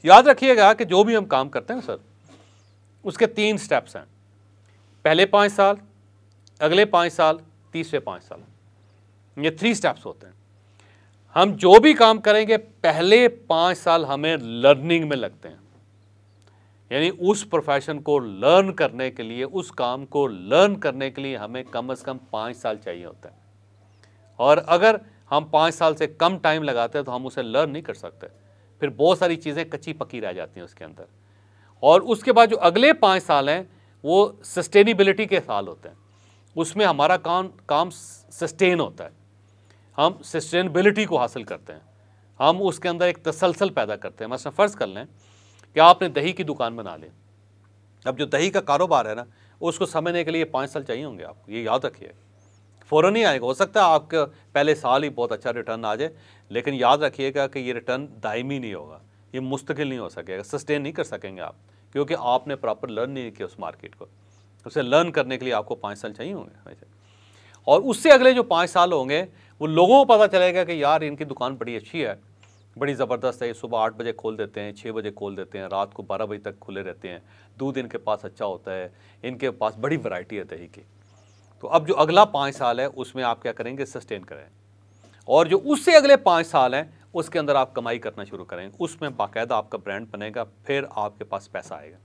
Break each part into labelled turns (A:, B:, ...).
A: याद रखिएगा कि जो भी हम काम करते हैं सर, उसके 3 स्टेप्स हैं। पहले 5 साल, अगले 5 साल, तीसरे 5 साल, ये 3 स्टेप्स होते हैं। हम जो भी काम करेंगे पहले 5 साल हमें लर्निंग में लगते हैं, यानी उस प्रोफेशन को लर्न करने के लिए, उस काम को लर्न करने के लिए हमें कम से कम 5 साल चाहिए होता है। और अगर हम 5 साल से कम टाइम लगाते हैं तो हम उसे लर्न नहीं कर सकते, फिर बहुत सारी चीज़ें कच्ची पक्की रह जाती हैं उसके अंदर। और उसके बाद जो अगले 5 साल हैं वो सस्टेनेबिलिटी के साल होते हैं, उसमें हमारा काम सस्टेन होता है, हम सस्टेनेबिलिटी को हासिल करते हैं, हम उसके अंदर एक तसलसल पैदा करते हैं। मसलन फ़र्ज़ कर लें कि आपने दही की दुकान बना ली। अब जो दही का कारोबार है ना, उसको समझने के लिए 5 साल चाहिए होंगे आपको, ये याद रखिए। फ़ौरन नहीं आएगा, हो सकता है आपके पहले साल ही बहुत अच्छा रिटर्न आ जाए, लेकिन याद रखिएगा कि ये रिटर्न दायमी नहीं होगा, ये मुस्तकिल नहीं हो सकेगा, सस्टेन नहीं कर सकेंगे आप, क्योंकि आपने प्रॉपर लर्न नहीं किया उस मार्केट को। उसे लर्न करने के लिए आपको 5 साल चाहिए होंगे। और उससे अगले जो 5 साल होंगे वो लोगों को पता चलेगा कि यार इनकी दुकान बड़ी अच्छी है, बड़ी ज़बरदस्त है, सुबह 8 बजे खोल देते हैं, 6 बजे खोल देते हैं, रात को 12 बजे तक खुले रहते हैं, दूध इनके पास अच्छा होता है, इनके पास बड़ी वैरायटी है दही की। तो अब जो अगला 5 साल है उसमें आप क्या करेंगे, सस्टेन करें। और जो उससे अगले 5 साल हैं उसके अंदर आप कमाई करना शुरू करेंगे, उसमें बाकायदा आपका ब्रांड बनेगा, फिर आपके पास पैसा आएगा।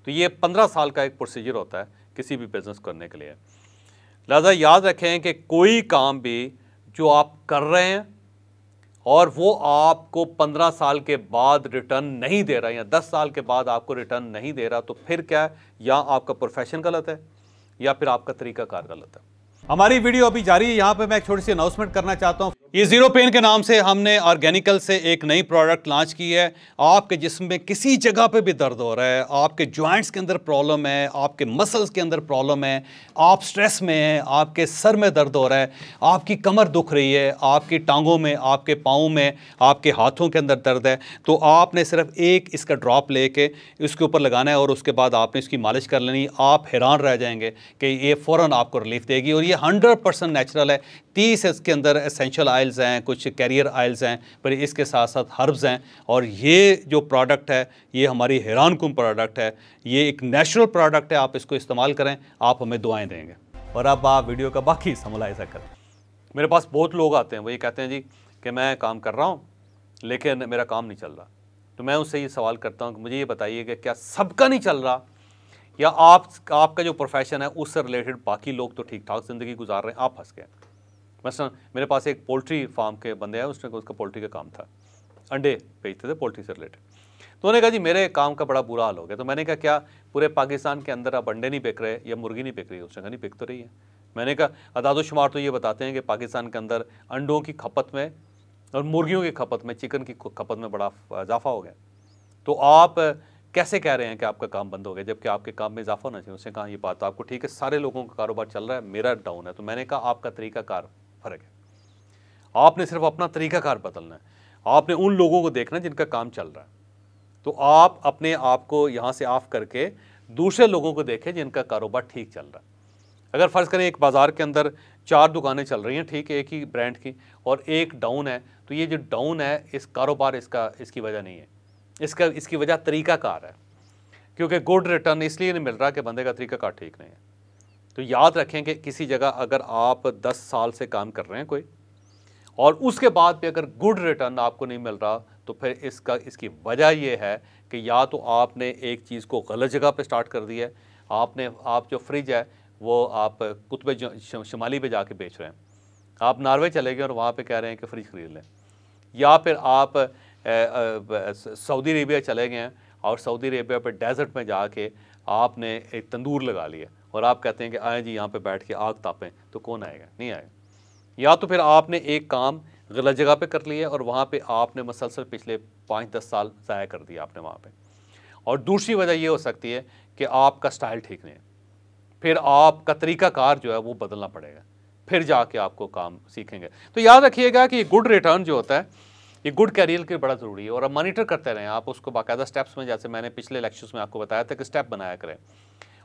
A: तो ये 15 साल का एक प्रोसीजर होता है किसी भी बिज़नेस करने के लिए। लिहाजा याद रखें कि कोई काम भी जो आप कर रहे हैं और वो आपको 15 साल के बाद रिटर्न नहीं दे रहा या 10 साल के बाद आपको रिटर्न नहीं दे रहा, तो फिर क्या है, या आपका प्रोफेशन गलत है या फिर आपका तरीकाकार गलत है। हमारी वीडियो अभी जारी है, यहाँ पे मैं एक छोटी सी अनाउंसमेंट करना चाहता हूँ। ये जीरो पेन के नाम से हमने ऑर्गेनिकल से एक नई प्रोडक्ट लॉन्च की है। आपके जिस्म में किसी जगह पे भी दर्द हो रहा है, आपके जॉइंट्स के अंदर प्रॉब्लम है, आपके मसल्स के अंदर प्रॉब्लम है, आप स्ट्रेस में हैं, आपके सर में दर्द हो रहा है, आपकी कमर दुख रही है, आपकी टांगों में, आपके पाँव में, आपके हाथों के अंदर दर्द है, तो आपने सिर्फ एक इसका ड्रॉप लेके इसके ऊपर लगाना है और उसके बाद आपने इसकी मालिश कर लेनी। आप हैरान रह जाएंगे कि ये फ़ौरन आपको रिलीफ देगी। और ये 100% नेचुरल है। 30 इसके अंदर एसेंशियल ऑयल्स हैं, कुछ कैरियर ऑयल्स हैं, पर इसके साथ साथ हर्ब्स हैं। और ये जो प्रोडक्ट है ये हमारी हैरानकुन प्रोडक्ट है, ये एक नेचुरल प्रोडक्ट है। आप इसको इस्तेमाल करें, आप हमें दुआएं देंगे। और अब आप वीडियो का बाकी समलाइजा करें। मेरे पास बहुत लोग आते हैं, वो ये कहते हैं जी कि मैं काम कर रहा हूँ लेकिन मेरा काम नहीं चल रहा। तो मैं उससे ये सवाल करता हूँ कि मुझे ये बताइए कि क्या सबका नहीं चल रहा, या आपका जो प्रोफेशन है उससे रिलेटेड बाकी लोग तो ठीक ठाक ज़िंदगी गुजार रहे हैं, आप फंस गए। मसलन मेरे पास एक पोल्ट्री फार्म के बंदे हैं, उसका पोल्ट्री का काम था, अंडे बेचते थे पोल्ट्री से रिलेटेड। तो उन्होंने कहा जी मेरे काम का बड़ा बुरा हाल हो गया। तो मैंने कहा क्या पूरे पाकिस्तान के अंदर अब अंडे नहीं बिक रहे या मुर्गी नहीं बिक रही? उसने कहा नहीं, बिक तो रही है। मैंने कहा अदाद-ओ-शुमार तो ये बताते हैं कि पाकिस्तान के अंदर अंडों की खपत में और मुर्गियों की खपत में, चिकन की खपत में बड़ा इजाफा हो गया। तो आप कैसे कह रहे हैं कि आपका काम बंद हो गया जबकि आपके काम में इजाफा होना चाहिए? उसने कहा ये बात तो आपको ठीक है, सारे लोगों का कारोबार चल रहा है, मेरा डाउन है। तो मैंने कहा आपका तरीकाकार फ़र्क है, आपने सिर्फ अपना तरीकाकार बदलना है, आपने उन लोगों को देखना है जिनका काम चल रहा है। तो आप अपने आप को यहाँ से ऑफ करके दूसरे लोगों को देखें जिनका कारोबार ठीक चल रहा है। अगर फ़र्ज़ करें एक बाज़ार के अंदर 4 दुकानें चल रही हैं, ठीक है, एक ही ब्रांड की, और एक डाउन है, तो ये जो डाउन है इस कारोबार इसकी वजह नहीं है, इसकी वजह तरीकाकार है। क्योंकि गुड रिटर्न इसलिए नहीं मिल रहा कि बंदे का तरीकाकार ठीक नहीं है। तो याद रखें कि किसी जगह अगर आप 10 साल से काम कर रहे हैं कोई, और उसके बाद भी अगर गुड रिटर्न आपको नहीं मिल रहा, तो फिर इसकी वजह यह है कि या तो आपने एक चीज़ को गलत जगह पे स्टार्ट कर दिया है। आप जो फ्रिज है वो आप कुतुब शुमाली पे जाके बेच रहे हैं, आप नॉर्वे चले गए और वहाँ पे कह रहे हैं कि फ्रिज खरीद लें, या फिर आप सऊदी अरेबिया चले गए हैं और सऊदी अरेबिया पे डेजर्ट में जाके आपने एक तंदूर लगा लिया और आप कहते हैं कि आए जी यहाँ पे बैठ के आग तापें, तो कौन आएगा? नहीं आएगा। या तो फिर आपने एक काम गलत जगह पे कर लिया और वहाँ पे आपने मसलसल पिछले 5-10 साल ज़ाया कर दिया आपने वहाँ पे। और दूसरी वजह ये हो सकती है कि आपका स्टाइल ठीक नहीं है, फिर आपका तरीकाकार जो है वो बदलना पड़ेगा, फिर जाके आपको काम सीखेंगे। तो याद रखिएगा कि गुड रिटर्न जो होता है ये गुड कैरियर के लिए बड़ा ज़रूरी है। और अब मॉनिटर करते रहें आप उसको बाकायदा स्टेप्स में, जैसे मैंने पिछले लेक्चर्स में आपको बताया था कि स्टेप बनाया करें,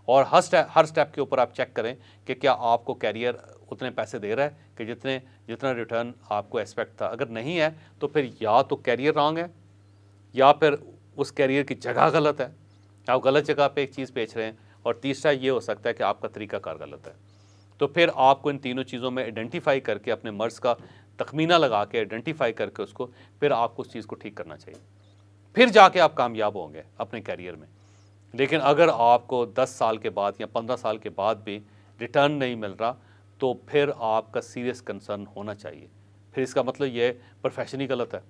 A: और हर स्टेप के ऊपर आप चेक करें कि क्या आपको कैरियर उतने पैसे दे रहा है कि जितना रिटर्न आपको एक्सपेक्ट था। अगर नहीं है तो फिर या तो कैरियर रॉन्ग है या फिर उस कैरियर की जगह गलत है, आप गलत जगह पे एक चीज़ बेच रहे हैं, और तीसरा ये हो सकता है कि आपका तरीकाकार गलत है। तो फिर आपको इन तीनों चीज़ों में आइडेंटिफाई करके, अपने मर्ज़ का तखमीना लगा के आइडेंटिफाई करके उसको, फिर आपको उस चीज़ को ठीक करना चाहिए, फिर जाके आप कामयाब होंगे अपने कैरियर में। लेकिन अगर आपको 10 साल के बाद या 15 साल के बाद भी रिटर्न नहीं मिल रहा, तो फिर आपका सीरियस कंसर्न होना चाहिए। फिर इसका मतलब ये प्रोफेशन ही गलत है,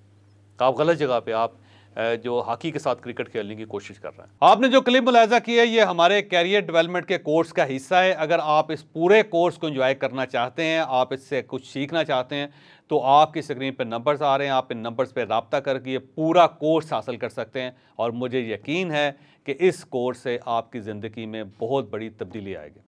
A: आप गलत जगह पे आप जो हॉकी के साथ क्रिकेट खेलने की कोशिश कर रहे हैं। आपने जो क्लिप मुलाहिजा की है, ये हमारे कैरियर डेवलपमेंट के कोर्स का हिस्सा है। अगर आप इस पूरे कोर्स को एंजॉय करना चाहते हैं, आप इससे कुछ सीखना चाहते हैं, तो आपकी स्क्रीन पर नंबर्स आ रहे हैं, आप इन नंबर्स पर रब्ता करके ये पूरा कोर्स हासिल कर सकते हैं। और मुझे यकीन है कि इस कोर्स से आपकी ज़िंदगी में बहुत बड़ी तब्दीली आएगी।